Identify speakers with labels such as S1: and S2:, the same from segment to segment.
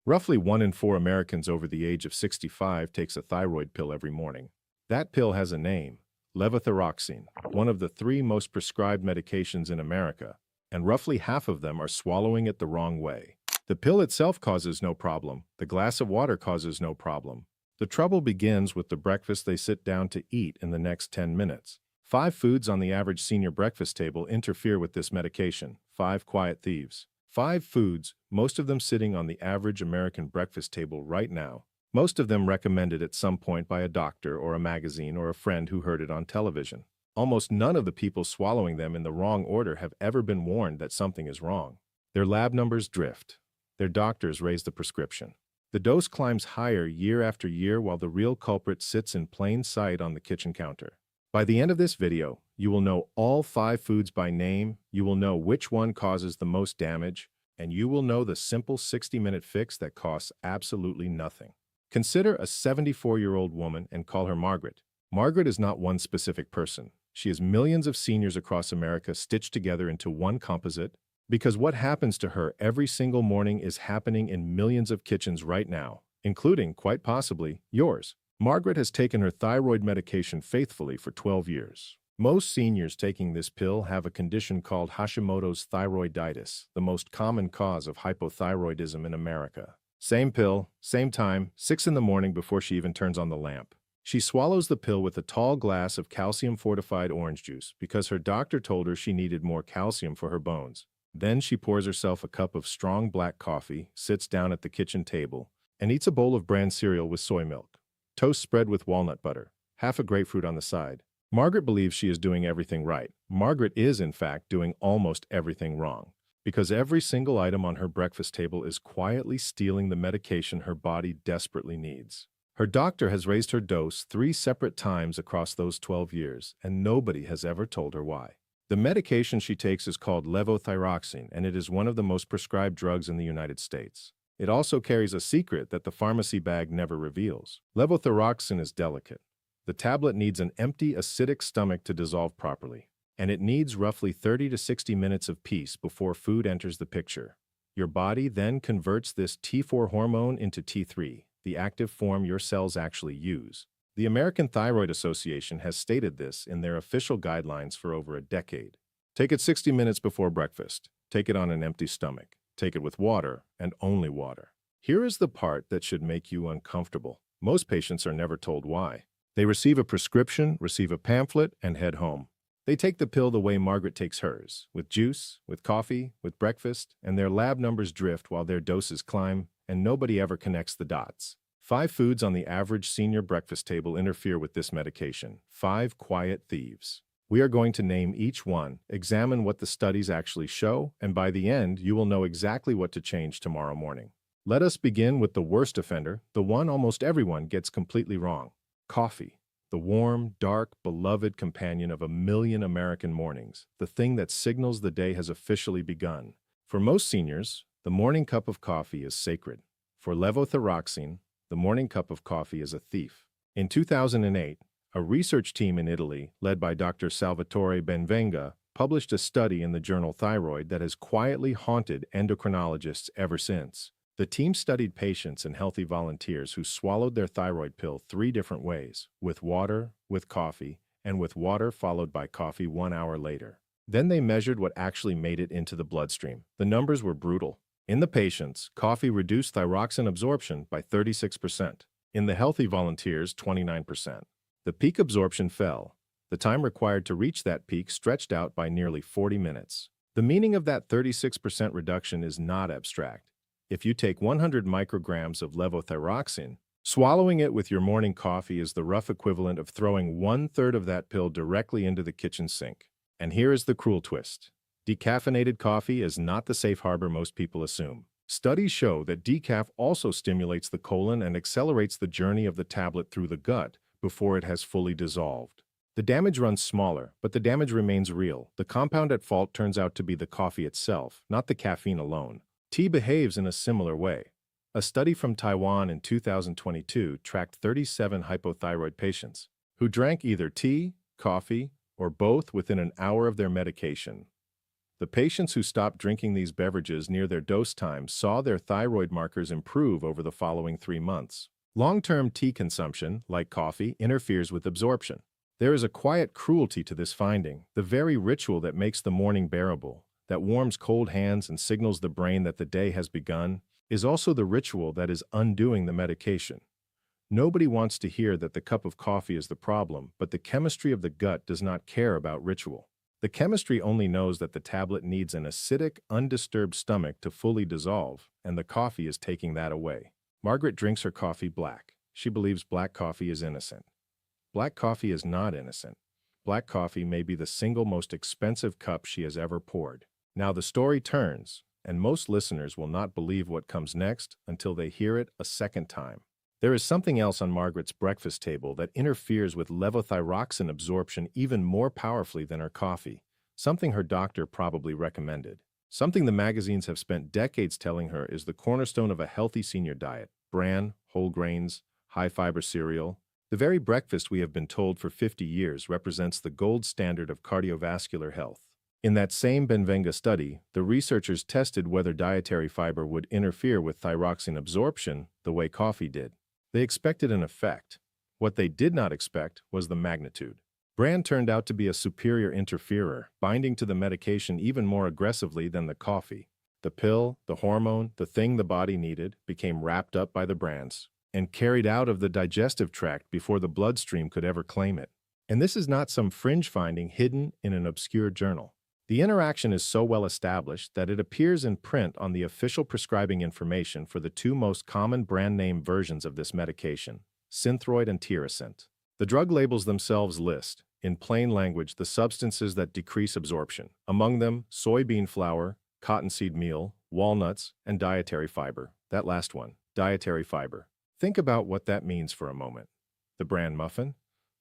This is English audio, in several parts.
S1: Roughly 1 in 4 Americans over the age of 65 takes a thyroid pill every morning. That pill has a name, levothyroxine, one of the 3 most prescribed medications in America, and roughly half of them are swallowing it the wrong way. The pill itself causes no problem. The glass of water causes no problem. The trouble begins with the breakfast they sit down to eat in the next 10 minutes. 5 foods on the average senior breakfast table interfere with this medication. 5 quiet thieves. 5 foods, most of them sitting on the average American breakfast table right now. Most of them recommended at some point by a doctor or a magazine or a friend who heard it on television. Almost none of the people swallowing them in the wrong order have ever been warned that something is wrong. Their lab numbers drift. Their doctors raise the prescription. The dose climbs higher year after year while the real culprit sits in plain sight on the kitchen counter. By the end of this video, you will know all 5 foods by name, you will know which one causes the most damage, and you will know the simple 60-minute fix that costs absolutely nothing. Consider a 74-year-old woman and call her Margaret. Margaret is not one specific person. She is millions of seniors across America stitched together into one composite, because what happens to her every single morning is happening in millions of kitchens right now, including, quite possibly, yours. Margaret has taken her thyroid medication faithfully for 12 years. Most seniors taking this pill have a condition called Hashimoto's thyroiditis, the most common cause of hypothyroidism in America. Same pill, same time, 6 in the morning before she even turns on the lamp. She swallows the pill with a tall glass of calcium-fortified orange juice because her doctor told her she needed more calcium for her bones. Then she pours herself a cup of strong black coffee, sits down at the kitchen table, and eats a bowl of bran cereal with soy milk. Toast spread with walnut butter, half a grapefruit on the side. Margaret believes she is doing everything right. Margaret is, in fact, doing almost everything wrong, because every single item on her breakfast table is quietly stealing the medication her body desperately needs. Her doctor has raised her dose 3 separate times across those 12 years, and nobody has ever told her why. The medication she takes is called levothyroxine, and it is one of the most prescribed drugs in the United States. It also carries a secret that the pharmacy bag never reveals. Levothyroxine is delicate. The tablet needs an empty, acidic stomach to dissolve properly, and it needs roughly 30 to 60 minutes of peace before food enters the picture. Your body then converts this T4 hormone into T3, the active form your cells actually use. The American Thyroid Association has stated this in their official guidelines for over a decade. Take it 60 minutes before breakfast. Take it on an empty stomach. Take it with water, and only water. Here is the part that should make you uncomfortable. Most patients are never told why. They receive a prescription, receive a pamphlet, and head home. They take the pill the way Margaret takes hers, with juice, with coffee, with breakfast, and their lab numbers drift while their doses climb, and nobody ever connects the dots. 5 foods on the average senior breakfast table interfere with this medication. 5 quiet thieves. We are going to name each one, examine what the studies actually show, and by the end, you will know exactly what to change tomorrow morning. Let us begin with the worst offender, the one almost everyone gets completely wrong. Coffee. The warm, dark, beloved companion of a million American mornings, the thing that signals the day has officially begun. For most seniors, the morning cup of coffee is sacred. For levothyroxine, the morning cup of coffee is a thief. In 2008, a research team in Italy, led by Dr. Salvatore Benvenga, published a study in the journal Thyroid that has quietly haunted endocrinologists ever since. The team studied patients and healthy volunteers who swallowed their thyroid pill 3 different ways, with water, with coffee, and with water followed by coffee 1 hour later. Then they measured what actually made it into the bloodstream. The numbers were brutal. In the patients, coffee reduced thyroxine absorption by 36%. In the healthy volunteers, 29%. The peak absorption fell. The time required to reach that peak stretched out by nearly 40 minutes. The meaning of that 36% reduction is not abstract. If you take 100 micrograms of levothyroxine, swallowing it with your morning coffee is the rough equivalent of throwing 1/3 of that pill directly into the kitchen sink. And here is the cruel twist. Decaffeinated coffee is not the safe harbor most people assume. Studies show that decaf also stimulates the colon and accelerates the journey of the tablet through the gut before it has fully dissolved. The damage runs smaller, but the damage remains real. The compound at fault turns out to be the coffee itself, not the caffeine alone. Tea behaves in a similar way. A study from Taiwan in 2022 tracked 37 hypothyroid patients who drank either tea, coffee, or both within an hour of their medication. The patients who stopped drinking these beverages near their dose time saw their thyroid markers improve over the following 3 months. Long-term tea consumption, like coffee, interferes with absorption. There is a quiet cruelty to this finding, the very ritual that makes the morning bearable, that warms cold hands and signals the brain that the day has begun, is also the ritual that is undoing the medication. Nobody wants to hear that the cup of coffee is the problem, but the chemistry of the gut does not care about ritual. The chemistry only knows that the tablet needs an acidic, undisturbed stomach to fully dissolve, and the coffee is taking that away. Margaret drinks her coffee black. She believes black coffee is innocent. Black coffee is not innocent. Black coffee may be the single most expensive cup she has ever poured. Now the story turns, and most listeners will not believe what comes next until they hear it a second time. There is something else on Margaret's breakfast table that interferes with levothyroxine absorption even more powerfully than her coffee, something her doctor probably recommended. Something the magazines have spent decades telling her is the cornerstone of a healthy senior diet: bran, whole grains, high-fiber cereal. The very breakfast we have been told for 50 years represents the gold standard of cardiovascular health. In that same Benvenga study, the researchers tested whether dietary fiber would interfere with thyroxine absorption the way coffee did. They expected an effect. What they did not expect was the magnitude. Bran turned out to be a superior interferer, binding to the medication even more aggressively than the coffee. The pill, the hormone, the thing the body needed, became wrapped up by the brands and carried out of the digestive tract before the bloodstream could ever claim it. And this is not some fringe finding hidden in an obscure journal. The interaction is so well established that it appears in print on the official prescribing information for the two most common brand name versions of this medication, Synthroid and Tirosint. The drug labels themselves list, in plain language, the substances that decrease absorption, among them soybean flour, cottonseed meal, walnuts, and dietary fiber. That last one, dietary fiber. Think about what that means for a moment. The bran muffin,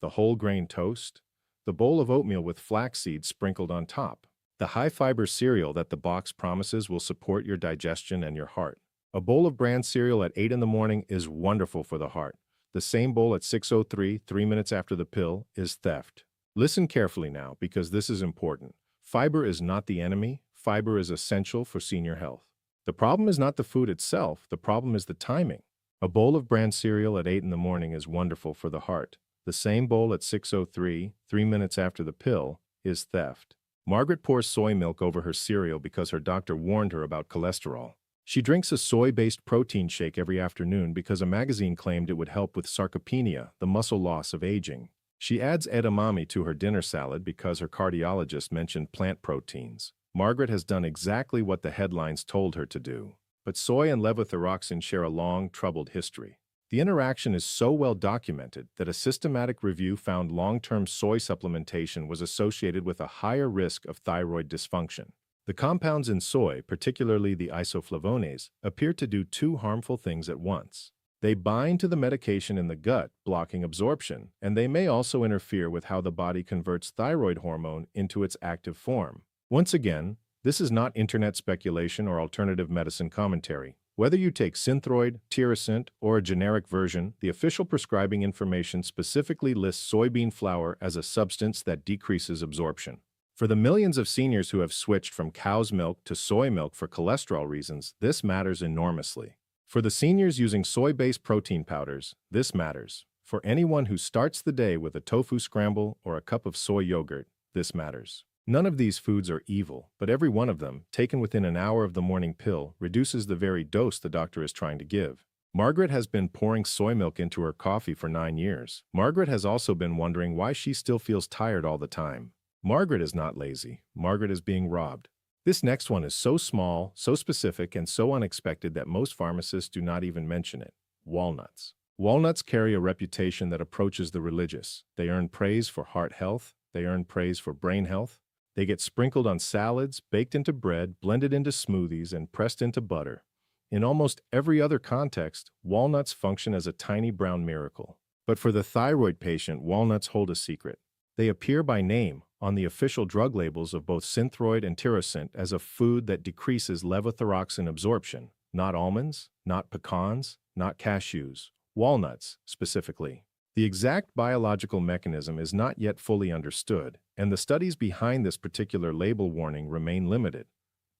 S1: the whole grain toast, the bowl of oatmeal with flax seeds sprinkled on top. The high-fiber cereal that the box promises will support your digestion and your heart. A bowl of bran cereal at 8 in the morning is wonderful for the heart. The same bowl at 6:03, 3 minutes after the pill, is theft. Listen carefully now, because this is important. Fiber is not the enemy. Fiber is essential for senior health. The problem is not the food itself. The problem is the timing. A bowl of bran cereal at 8 in the morning is wonderful for the heart. The same bowl at 6:03, 3 minutes after the pill, is theft. Margaret pours soy milk over her cereal because her doctor warned her about cholesterol. She drinks a soy-based protein shake every afternoon because a magazine claimed it would help with sarcopenia, the muscle loss of aging. She adds edamame to her dinner salad because her cardiologist mentioned plant proteins. Margaret has done exactly what the headlines told her to do. But soy and levothyroxine share a long, troubled history. The interaction is so well documented that a systematic review found long-term soy supplementation was associated with a higher risk of thyroid dysfunction. The compounds in soy, particularly the isoflavones, appear to do two harmful things at once. They bind to the medication in the gut, blocking absorption, and they may also interfere with how the body converts thyroid hormone into its active form. Once again, this is not internet speculation or alternative medicine commentary. Whether you take Synthroid, Tirosint, or a generic version, the official prescribing information specifically lists soybean flour as a substance that decreases absorption. For the millions of seniors who have switched from cow's milk to soy milk for cholesterol reasons, this matters enormously. For the seniors using soy-based protein powders, this matters. For anyone who starts the day with a tofu scramble or a cup of soy yogurt, this matters. None of these foods are evil, but every one of them, taken within an hour of the morning pill, reduces the very dose the doctor is trying to give. Margaret has been pouring soy milk into her coffee for 9 years. Margaret has also been wondering why she still feels tired all the time. Margaret is not lazy. Margaret is being robbed. This next one is so small, so specific, and so unexpected that most pharmacists do not even mention it. Walnuts. Walnuts carry a reputation that approaches the religious. They earn praise for heart health. They earn praise for brain health. They get sprinkled on salads, baked into bread, blended into smoothies, and pressed into butter. In almost every other context, walnuts function as a tiny brown miracle. But for the thyroid patient, walnuts hold a secret. They appear by name on the official drug labels of both Synthroid and Tirosint as a food that decreases levothyroxine absorption, not almonds, not pecans, not cashews, walnuts specifically. The exact biological mechanism is not yet fully understood, and the studies behind this particular label warning remain limited.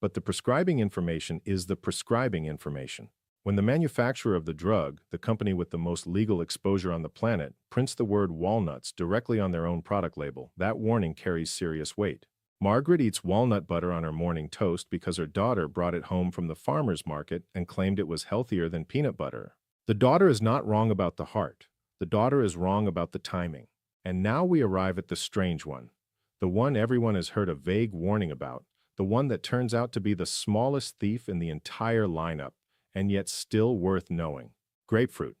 S1: But the prescribing information is the prescribing information. When the manufacturer of the drug, the company with the most legal exposure on the planet, prints the word walnuts directly on their own product label, that warning carries serious weight. Margaret eats walnut butter on her morning toast because her daughter brought it home from the farmer's market and claimed it was healthier than peanut butter. The daughter is not wrong about the heart. The daughter is wrong about the timing. And now we arrive at the strange one. The one everyone has heard a vague warning about. The one that turns out to be the smallest thief in the entire lineup, and yet still worth knowing. Grapefruit.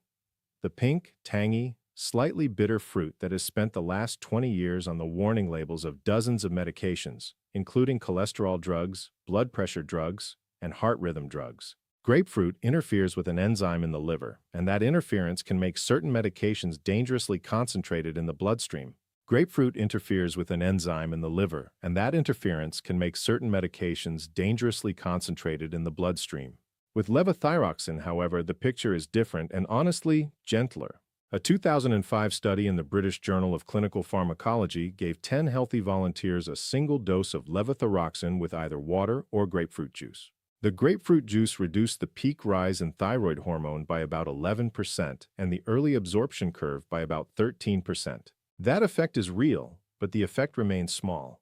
S1: The pink, tangy, slightly bitter fruit that has spent the last 20 years on the warning labels of dozens of medications, including cholesterol drugs, blood pressure drugs, and heart rhythm drugs. Grapefruit interferes with an enzyme in the liver, and that interference can make certain medications dangerously concentrated in the bloodstream. Grapefruit interferes with an enzyme in the liver, and that interference can make certain medications dangerously concentrated in the bloodstream. With levothyroxine, however, the picture is different and honestly gentler. A 2005 study in the British Journal of Clinical Pharmacology gave 10 healthy volunteers a single dose of levothyroxine with either water or grapefruit juice. The grapefruit juice reduced the peak rise in thyroid hormone by about 11% and the early absorption curve by about 13%. That effect is real, but the effect remains small.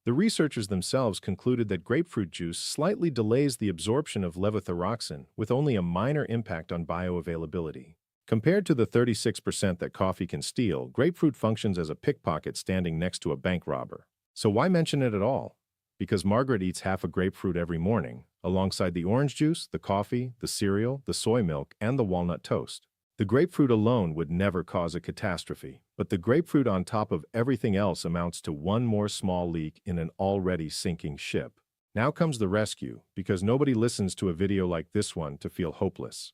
S1: The researchers themselves concluded that grapefruit juice slightly delays the absorption of levothyroxine with only a minor impact on bioavailability. Compared to the 36% that coffee can steal, grapefruit functions as a pickpocket standing next to a bank robber. So why mention it at all? Because Margaret eats half a grapefruit every morning, alongside the orange juice, the coffee, the cereal, the soy milk, and the walnut toast. The grapefruit alone would never cause a catastrophe, but the grapefruit on top of everything else amounts to one more small leak in an already sinking ship. Now comes the rescue, because nobody listens to a video like this one to feel hopeless.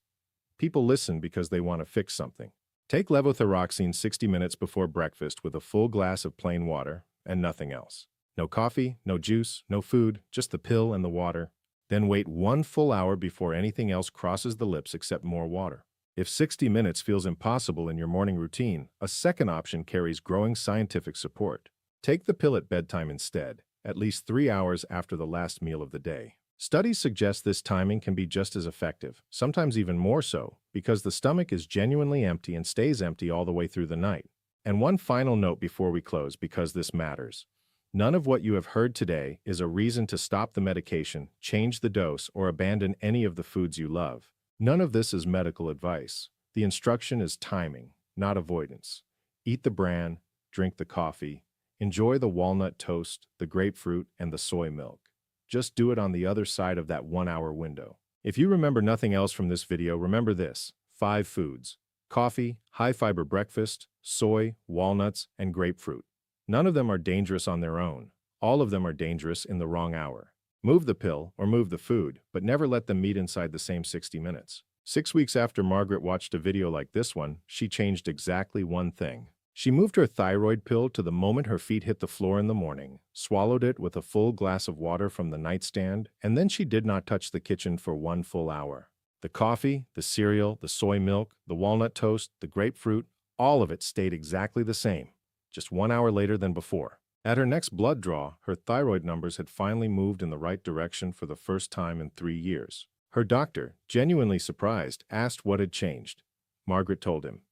S1: People listen because they want to fix something. Take levothyroxine 60 minutes before breakfast with a full glass of plain water and nothing else. No coffee, no juice, no food, just the pill and the water. Then wait 1 full hour before anything else crosses the lips except more water. If 60 minutes feels impossible in your morning routine, a second option carries growing scientific support. Take the pill at bedtime instead, at least 3 hours after the last meal of the day. Studies suggest this timing can be just as effective, sometimes even more so, because the stomach is genuinely empty and stays empty all the way through the night. And one final note before we close, because this matters. None of what you have heard today is a reason to stop the medication, change the dose, or abandon any of the foods you love. None of this is medical advice. The instruction is timing, not avoidance. Eat the bran, drink the coffee, enjoy the walnut toast, the grapefruit, and the soy milk. Just do it on the other side of that 1 hour window. If you remember nothing else from this video, remember this: 5 foods: coffee, high-fiber breakfast, soy, walnuts, and grapefruit. None of them are dangerous on their own. All of them are dangerous in the wrong hour. Move the pill or move the food, but never let them meet inside the same 60 minutes. 6 weeks after Margaret watched a video like this one, she changed exactly one thing. She moved her thyroid pill to the moment her feet hit the floor in the morning, swallowed it with a full glass of water from the nightstand, and then she did not touch the kitchen for 1 full hour. The coffee, the cereal, the soy milk, the walnut toast, the grapefruit, all of it stayed exactly the same, just 1 hour later than before. At her next blood draw, her thyroid numbers had finally moved in the right direction for the first time in 3 years. Her doctor, genuinely surprised, asked what had changed. Margaret told him.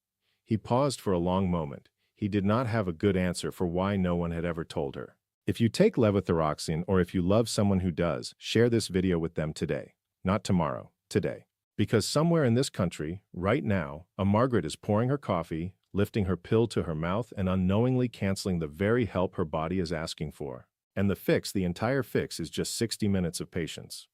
S1: He paused for a long moment. He did not have a good answer for why no one had ever told her. If you take levothyroxine, or if you love someone who does, share this video with them today. Not tomorrow, today. Because somewhere in this country, right now, a Margaret is pouring her coffee, lifting her pill to her mouth, and unknowingly canceling the very help her body is asking for. And the entire fix is just 60 minutes of patience.